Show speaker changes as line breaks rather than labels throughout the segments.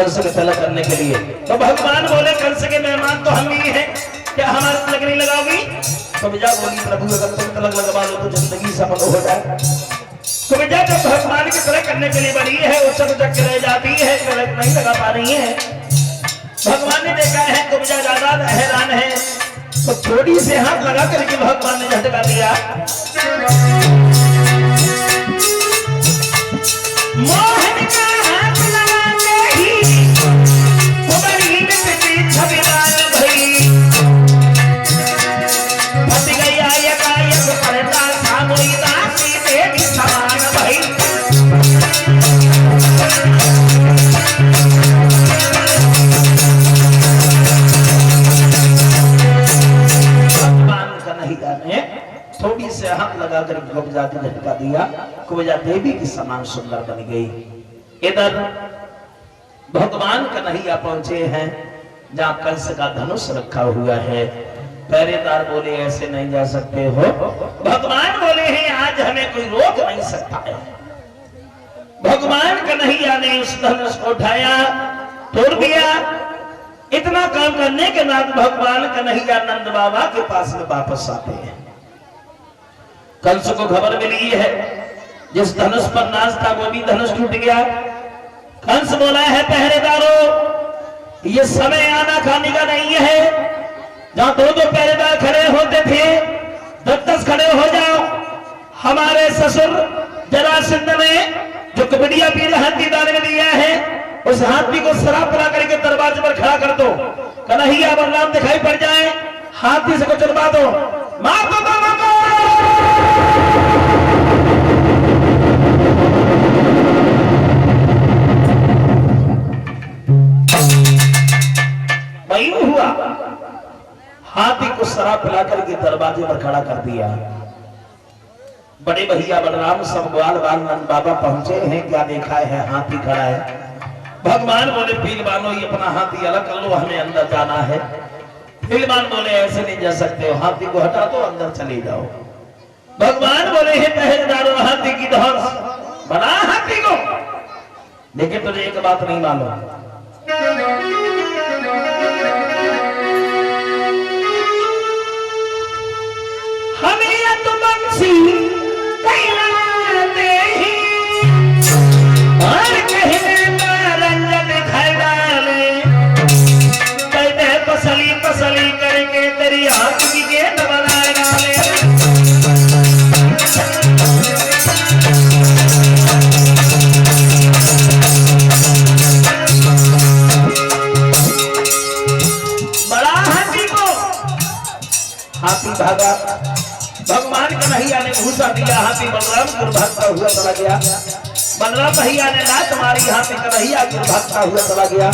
कंस के तलक करने के लिए। तो भगवान बोले कंस के मेहमान तो हम ही हैं, क्या हमारे तलक नहीं लगाओगी? तो विजय बोली प्रभु अगर तुम तलक लगवा लो तो जिंदगी सफल हो जाए। तो विजय जब भगवान की तलक करने के लिए बनी है वो सब जग रह जाती है, तलक नहीं लगा पा रही है। भगवान ने देखा है तो विजय ज्यादा हैरान है, तो थोड़ी से हाथ लगा करके भगवान ने झटका दिया। मोहन का हाथ लगाते ही कुबरी में पिटी छबिलाल भई, फट गई आयक आयक पड़ता सामोई दासी देवी समान भई। थोड़ी से हाथ लगाकर कुब्जा को झटका दिया, कुब्जा देवी की समान सुंदर बन गई। इधर भगवान कन्हैया पहुंचे हैं जहां कंस का धनुष रखा हुआ है। पहरेदार बोले ऐसे नहीं जा सकते हो। भगवान बोले हैं आज हमें कोई रोक नहीं सकता है। भगवान कन्हैया ने उस धनुष को उठाया, तोड़ दिया। इतना काम करने के बाद भगवान कन्हैया नंद बाबा के पास में वापस आते हैं। कंस को खबर मिली है जिस धनुष पर नाच था वो भी धनुष टूट गया। कंस बोला है पहरेदारों ये समय आना खाने का नहीं है, जहां दो दो पहरेदार खड़े होते थे 10-10 खड़े हो जाओ। हमारे ससुर जरासंध ने जो कबड्डिया पीर हाथी दान में दिया है उस हाथी को शराब पिला करके दरवाजे पर खड़ा कर दो, कन्हैया बलराम दिखाई पड़ जाए हाथी से को चलवा दो, मार दो दोनों को। वही हुआ, हाथी को शराब पिला करके दरवाजे पर खड़ा कर दिया। बड़े भैया बलराम सब ग्वाल बाल नंद बाबा पहुंचे हैं, क्या देखा है हाथी खड़ा है। भगवान बोले पीलवानो ये अपना हाथी अलग कर लो, हमें अंदर जाना है। पीलवान बोले ऐसे नहीं जा सकते हो, हाथी को हटा दो अंदर चले जाओ। भगवान बोले हे पहरेदारों हाथी की धौस बना हाथी को, लेकिन तुझे एक बात नहीं मालूम, हमें तो बंसी कहलाते ही और कहने पसली पसली करके तेरी आंख की गेंद बना डाले। बड़ा हाथी को हाथी भागा, भगवान कन्हैया ने घूसा दिया, हाथी बलराम को भागता हुआ चला गया। बलराम भैया ने लात मारी, हाथी कन्हैया को भागता हुआ चला गया।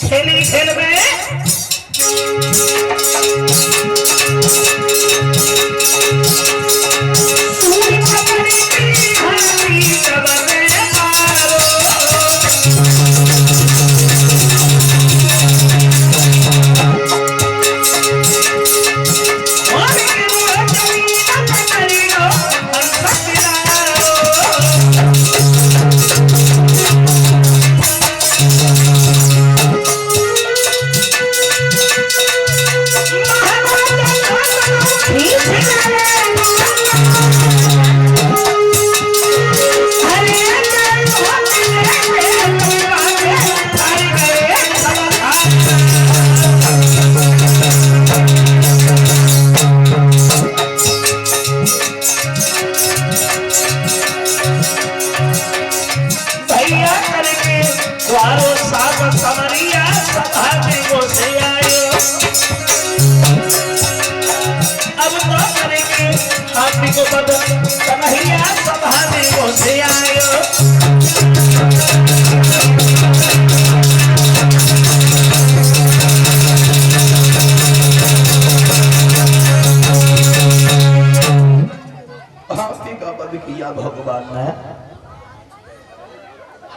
खेली खेल में कन्हैया सभा में वो से आयो। हाथी का वध किया भगवान ने।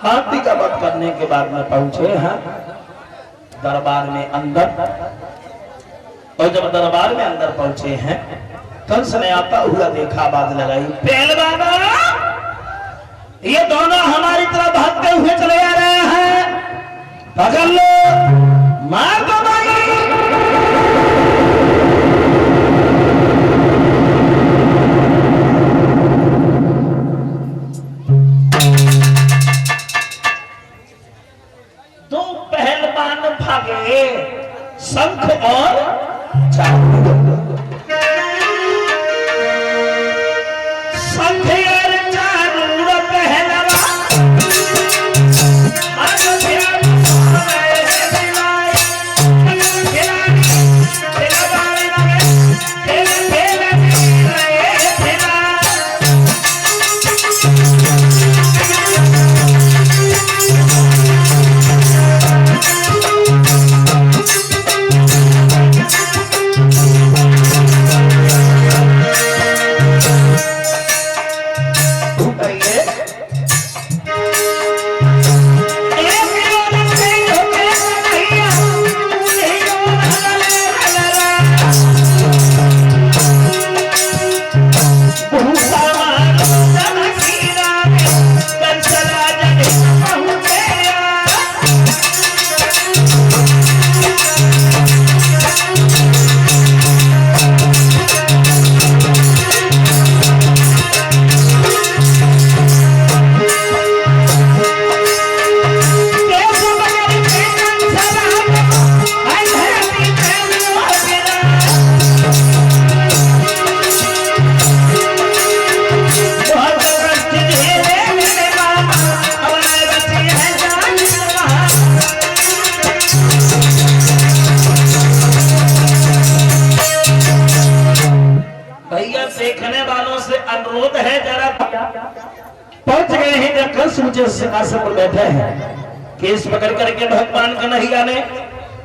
हाथी का वध करने के बाद में पहुंचे हैं दरबार में अंदर, और जब दरबार में अंदर पहुंचे हैं कंस ने आता हुआ देखा, बात लगाई पहलवान ये दोनों हमारी तरफ भागते हुए चले आ रहे हैं। पकड़ लो, मार दो भाई। दो पहलवान भागे, शंख और चाबुक। शंख और चाबुक पहलवान देखने वालों से अनुरोध है, जरा पहुंच गए हैं जब कंस मुझे सिंहासन पर बैठे हैं, केस पकड़ करके भगवान कन्हैया ने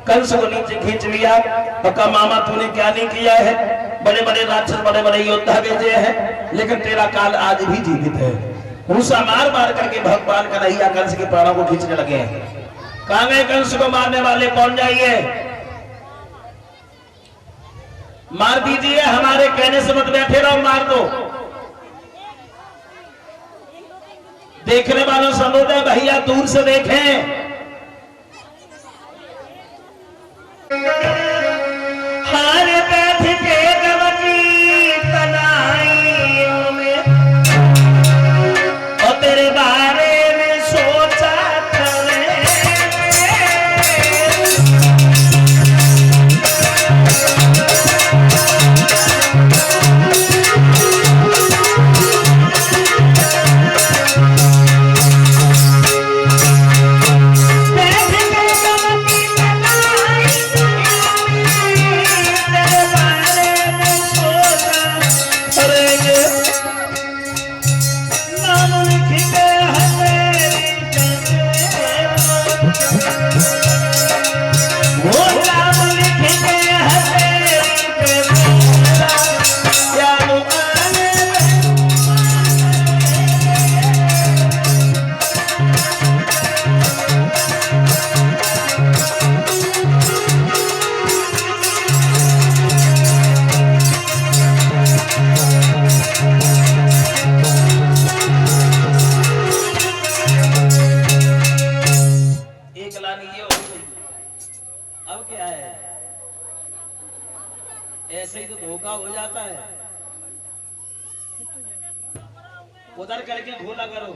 कंस को नीचे खींच लिया और कहा मामा तूने क्या नहीं किया है, बड़े बड़े राक्षस बड़े बड़े योद्धा भेजे हैं, लेकिन तेरा काल आज भी जीवित है। भूसा मार मार करके भगवान कन्हैया कंस के प्राणों को खींचने लगे हैं। कहां गए कंस को मारने वाले, पहुंच जाइए, मार दीजिए, हमारे कहने से मत बैठे रहो, मार दो। देखने वालों से अनुरोध है भैया दूर से देखें। हार बैठ के गवकी तनाइयों में और तेरे बारे में सोचा था ऐसे ही तो धोखा हो जाता है। उधर करके घोला करो।